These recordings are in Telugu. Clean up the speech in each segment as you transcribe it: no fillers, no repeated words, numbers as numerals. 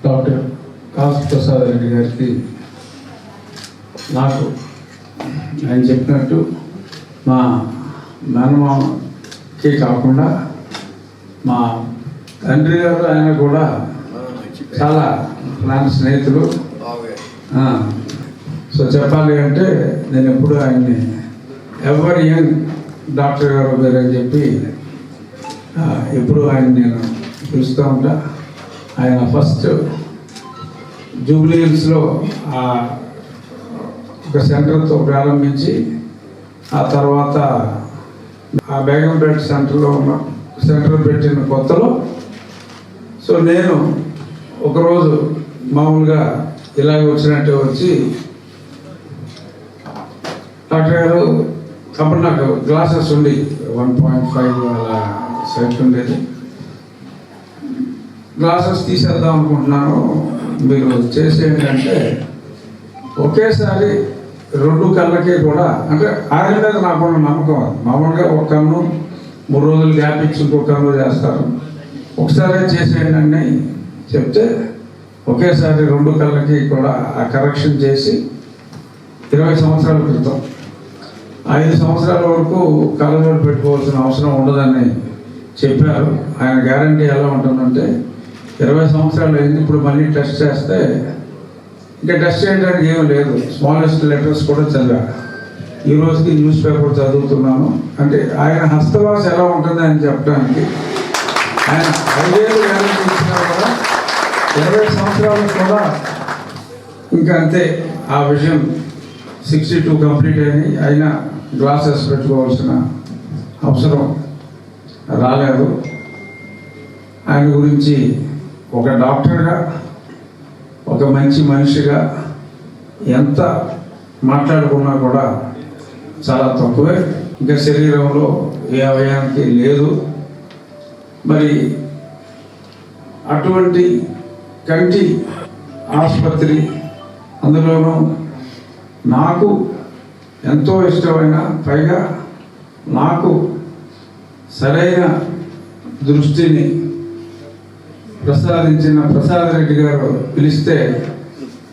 డాక్టర్ కాసు ప్రసాద్ రెడ్డి గారికి నాకు ఆయన చెప్పినట్టు మా మేనమామకి కాకుండా మా తండ్రి గారు ఆయన కూడా చాలా ప్రాణ స్నేహితులు. సో చెప్పాలి అంటే నేను ఎప్పుడు ఆయన్ని ఎవరి యంగ్ డాక్టర్ గారు అని చెప్పి ఎప్పుడు ఆయన నేను పిలుస్తూ ఉంటా. ఆయన ఫస్ట్ జూబ్లీ హిల్స్లో ఒక సెంటర్తో ప్రారంభించి ఆ తర్వాత ఆ బేగంపేట సెంటర్లో ఉన్న సెంటర్ పెట్టిన కొత్తలో సో నేను ఒకరోజు మామూలుగా ఇలాగ వచ్చినట్టు వచ్చి డాక్టర్ గారు అప్పుడు నాకు గ్లాసెస్ ఉండి 1.5 అలా సెట్ ఉండేది. గ్లాసెస్ తీసేద్దాం అనుకుంటున్నాను, మీరు చేసేది అంటే ఒకేసారి 2 కళ్ళకి కూడా అంటే ఆయన మీద నాకున్న నమ్మకం. మామూలుగా ఒక కన్ను 3 రోజులు గ్యాప్ ఇచ్చి ఇంకో కన్ను చేస్తారు, ఒకసారి చేసేయండి అని చెప్తే ఒకేసారి 2 కళ్ళకి కూడా ఆ కరెక్షన్ చేసి 20 సంవత్సరాల క్రితం 5 సంవత్సరాల వరకు కళ్ళజోడు పెట్టుకోవాల్సిన అవసరం ఉండదని చెప్పారు. ఆయన గ్యారంటీ ఎలా ఉంటుందంటే 20 సంవత్సరాలు అయింది, ఇప్పుడు మళ్ళీ టెస్ట్ చేస్తే ఇంకా టెస్ట్ చేయడానికి ఏం లేదు. స్మాలెస్ట్ లెటర్స్ కూడా చదివా. ఈ రోజుకి న్యూస్ పేపర్ చదువుతున్నాను. అంటే ఆయన హస్తవాస ఎలా ఉంటుంది అని చెప్పడానికి ఆయన 5 ఏళ్ళు గ్యారంటీ ఇచ్చినా కూడా 20 సంవత్సరాలకు కూడా ఇంకా అంతే. ఆ విషయం 62 కంప్లీట్ అయింది, అయినా గ్లాసెస్ పెట్టుకోవాల్సిన అవసరం రాలేదు. ఆయన గురించి ఒక డాక్టర్గా, ఒక మంచి మనిషిగా ఎంత మాట్లాడుకున్నా కూడా చాలా తక్కువే. ఇంకా శరీరంలో ఏ అవయానికి లేదు. మరి అటువంటి కంటి ఆసుపత్రి, అందులోనూ నాకు ఎంతో ఇష్టమైన, పైగా నాకు సరైన దృష్టిని ప్రసాదించిన ప్రసాద్ రెడ్డి గారు పిలిస్తే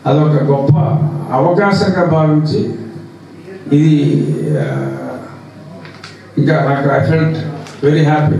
అదొక గొప్ప అవకాశంగా భావించి ఇది ఇంకా నాకు ఐ ఫెల్ట్ వెరీ హ్యాపీ.